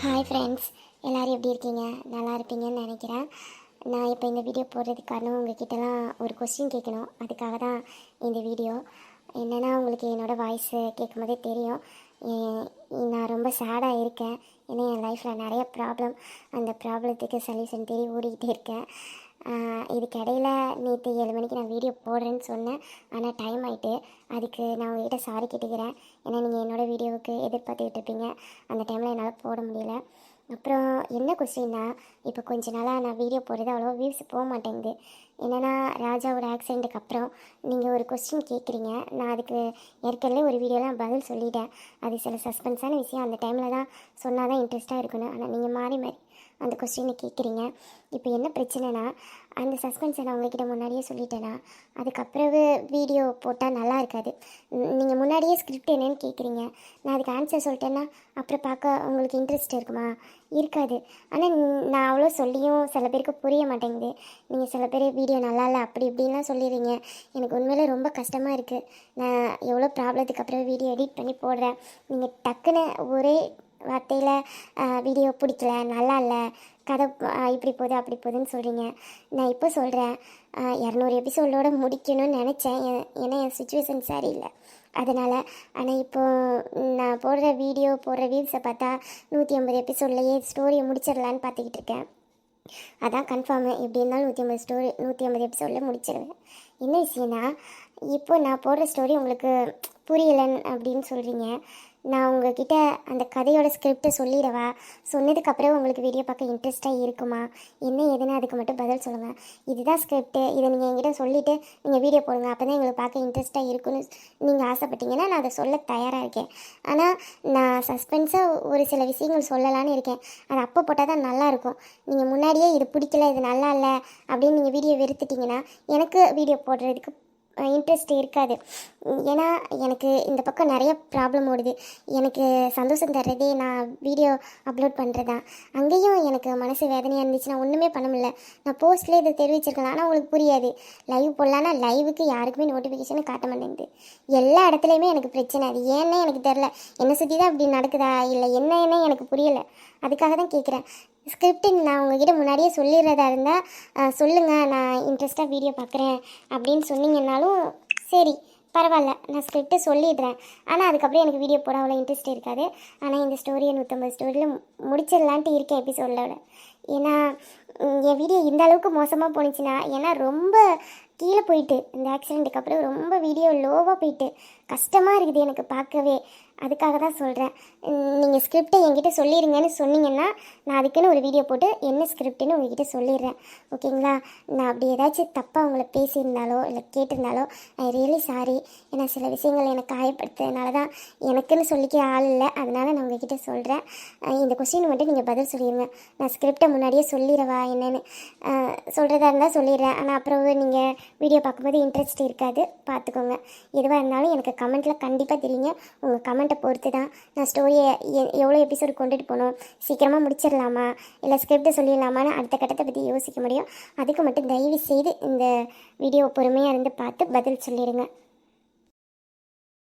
Hi friends, எல்லோரும் எப்படி இருக்கீங்க? நல்லா இருப்பீங்கன்னு நினைக்கிறேன். நான் இப்போ இந்த வீடியோ போடுறதுக்கு காரணம் உங்ககிட்டலாம் ஒரு கொஸ்டின் கேட்கணும். அதுக்காக தான் இந்த வீடியோ. என்னென்னா, உங்களுக்கு என்னோடய வாய்ஸு கேட்கும் போதே தெரியும், நான் ரொம்ப சேடாக இருக்கேன். ஏன்னா என் லைஃப்பில் நிறைய ப்ராப்ளம். அந்த ப்ராப்ளத்துக்கு சொல்யூஷன் தேடி ஓடிக்கிட்டே இருக்கேன். இதுக்கு இடையில நேற்று 7 மணிக்கு நான் வீடியோ போடுறேன்னு சொன்னேன். ஆனால் டைம் ஆகிட்டு, அதுக்கு நான் உங்கள்கிட்ட சாரி கேட்டுக்கிறேன். ஏன்னா நீங்கள் என்னோடய வீடியோவுக்கு எதிர்பார்த்துக்கிட்டு இருப்பீங்க. அந்த டைமில் என்னால் போட முடியல. அப்புறம் என்ன கொஸ்டின்னா, இப்போ கொஞ்ச நாளாக நான் வீடியோ போடுறது அவ்வளோ வியூஸ் போக மாட்டேங்குது. என்னென்னா, ராஜாவோட ஆக்சிடெண்ட்டுக்கு அப்புறம் நீங்கள் ஒரு கொஸ்டின் கேட்குறீங்க. நான் அதுக்கு ஏற்கனவே ஒரு வீடியோலாம் பதில் சொல்லிட்டேன். அது சில சஸ்பென்ஸான விஷயம். அந்த டைமில் தான் சொன்னால் தான் இன்ட்ரெஸ்ட்டாக இருக்கணும். ஆனால் நீங்கள் மாறி மாறி அந்த கொஸ்டினை கேட்குறீங்க. இப்போ என்ன பிரச்சனைனா, அந்த சஸ்பென்ஸை நான் உங்ககிட்ட முன்னாடியே சொல்லிட்டேன்னா, அதுக்கப்புறவு வீடியோ போட்டால் நல்லா இருக்காது. நீங்கள் முன்னாடியே ஸ்கிரிப்ட் என்னன்னு கேட்குறீங்க. நான் அதுக்கு ஆன்சர் சொல்லிட்டேன்னா அப்புறம் பார்க்க உங்களுக்கு இன்ட்ரெஸ்ட் இருக்குமா? இருக்காது. ஆனால் நான் அவ்வளோ சொல்லியும் சில பேருக்கு புரிய மாட்டேங்குது. நீங்கள் சில பேர் வீடியோ நல்லா இல்லை அப்படி இப்படின்லாம் சொல்லிடுறீங்க. எனக்கு உண்மையிலே ரொம்ப கஷ்டமாக இருக்குது. நான் எவ்வளோ ப்ராப்ளத்துக்கு அப்புறம் வீடியோ எடிட் பண்ணி போடுறேன். நீங்கள் டக்குன்னு ஒரே வார்த்தையில் வீடியோ பிடிக்கல, நல்லா இல்லை, கதை இப்படி போகுது அப்படி போகுதுன்னு சொல்கிறீங்க. நான் இப்போ சொல்கிறேன், 200 எபிசோடோடு முடிக்கணும்னு நினச்சேன். ஏன்னா என் சுச்சுவேஷன் சரியில்லை, அதனால். ஆனால் இப்போது நான் போடுற வீடியோ போடுற வியூஸை பார்த்தா 150 எபிசோட்லேயே ஸ்டோரியை முடிச்சிடலான்னு பார்த்துக்கிட்டு இருக்கேன். அதான் கன்ஃபார்மு. எப்படி இருந்தாலும் 150 எபிசோடில் முடிச்சிடுவேன். என்ன விஷயம்னா, இப்போ நான் போடுற ஸ்டோரி உங்களுக்கு புரியலைன்னு அப்படின்னு சொல்கிறீங்க. நான் உங்ககிட்ட அந்த கதையோட ஸ்கிரிப்டை சொல்லிடவா? சொன்னதுக்கப்புறம் உங்களுக்கு வீடியோ பார்க்க இன்ட்ரெஸ்ட்டாக இருக்குமா? என்ன ஏதுன்னு அதுக்கு மட்டும் பதில் சொல்லுங்கள். இதுதான் ஸ்கிரிப்டு, இதை நீங்கள் என்கிட்ட சொல்லிவிட்டு நீங்கள் வீடியோ போடுங்க. அப்போ தான் எங்களுக்கு பார்க்க இன்ட்ரெஸ்ட்டாக இருக்குன்னு நீங்கள் ஆசைப்பட்டீங்கன்னா நான் அதை சொல்ல தயாராக இருக்கேன். ஆனால் நான் சஸ்பென்ஸாக ஒரு சில விஷயங்கள் சொல்லலான்னு இருக்கேன். அது அப்போ போட்டால் தான் நல்லாயிருக்கும். நீங்கள் முன்னாடியே இது பிடிக்கல, இது நல்லா இல்லை அப்படின்னு நீங்கள் வீடியோ வெறுத்துட்டிங்கன்னா எனக்கு வீடியோ போடுறதுக்கு இன்ட்ரெஸ்ட் இருக்காது. ஏன்னா எனக்கு இந்த பக்கம் நிறைய ப்ராப்ளம் ஓடுது. எனக்கு சந்தோஷம் தர்றதே நான் வீடியோ அப்லோட் பண்ணுறதா. அங்கேயும் எனக்கு மனசு வேதனையாக இருந்துச்சுன்னா ஒன்றுமே பண்ண முடியல. நான் போஸ்ட்லேயே இதை தெரிவிச்சிருக்கலாம், ஆனால் உங்களுக்கு புரியாது. லைவ் போடலான்னா லைவுக்கு யாருக்குமே நோட்டிஃபிகேஷன் காட்ட மாட்டேங்குது. எல்லா இடத்துலையுமே எனக்கு பிரச்சனை. அது ஏன்னே எனக்கு தெரில. என்னை சுற்றி தான் இப்படி நடக்குதா இல்லை என்னன்னு எனக்கு புரியலை. அதுக்காக தான் கேட்குறேன். ஸ்கிரிப்ட் நான் உங்ககிட்ட முன்னாடியே சொல்லிடுறதா இருந்தால் சொல்லுங்கள், நான் இன்ட்ரெஸ்ட்டாக வீடியோ பார்க்குறேன் அப்படின்னு சொன்னீங்கன்னாலும் சரி பரவாயில்ல, நான் ஸ்கிரிப்டை சொல்லிடுறேன். ஆனால் அதுக்கப்புறம் எனக்கு வீடியோ போட அவ்வளோ இன்ட்ரெஸ்ட் இருக்காது. ஆனால் இந்த ஸ்டோரியை 150 ஸ்டோரியில் முடிச்சிடலான்ட்டு இருக்கேன் எபிசோடோட. ஏன்னா என் வீடியோ இந்த அளவுக்கு மோசமாக போணுச்சுன்னா, ஏன்னா ரொம்ப கீழே போயிட்டு இந்த ஆக்சிடெண்ட்டுக்கு அப்புறம் ரொம்ப வீடியோ லோவாக போயிட்டு கஷ்டமாக இருக்குது எனக்கு பார்க்கவே. அதுக்காக தான் சொல்கிறேன். நீங்கள் ஸ்கிரிப்டை என்கிட்ட சொல்லிடுங்கன்னு சொன்னீங்கன்னா நான் அதுக்குன்னு ஒரு வீடியோ போட்டு என்ன ஸ்கிரிப்டுன்னு உங்ககிட்ட சொல்லிடுறேன். ஓகேங்களா? நான் அப்படி ஏதாச்சும் தப்பாக உங்களை பேசியிருந்தாலோ இல்லை கேட்டிருந்தாலோ ஐ ரியலி சாரி. ஏன்னா சில விஷயங்கள் எனக்கு காயப்படுத்துறதுனால தான் எனக்குன்னு சொல்லிக்க ஆள் இல்லை. அதனால் நான் உங்ககிட்ட சொல்கிறேன். இந்த கொஸ்டின் மட்டும் நீங்கள் பதில் சொல்லிடுங்க. நான் ஸ்கிரிப்டை முன்னாடியே சொல்லிடவா என்னென்னு சொல்கிறதா இருந்தால் சொல்லிடுறேன். ஆனால் அப்புறம் நீங்கள் வீடியோ பார்க்கும்போது இன்ட்ரெஸ்ட் இருக்காது, பார்த்துக்கோங்க. எதுவாக இருந்தாலும் எனக்கு கமெண்ட்டில் கண்டிப்பாக தெரியுங்க. உங்கள் கமெண்ட்டை பொறுத்து தான் நான் ஸ்டோரியை எவ்வளோ எபிசோடு கொண்டுட்டு போகணும், சீக்கிரமாக முடிச்சிடலாமா இல்லை ஸ்கிரிப்டை சொல்லிடலாமான்னு அடுத்த கட்டத்தை பற்றி யோசிக்க முடியும். அதுக்கு மட்டும் தயவு செய்து இந்த வீடியோ பொறுமையாக இருந்து பார்த்து பதில் சொல்லிடுங்க.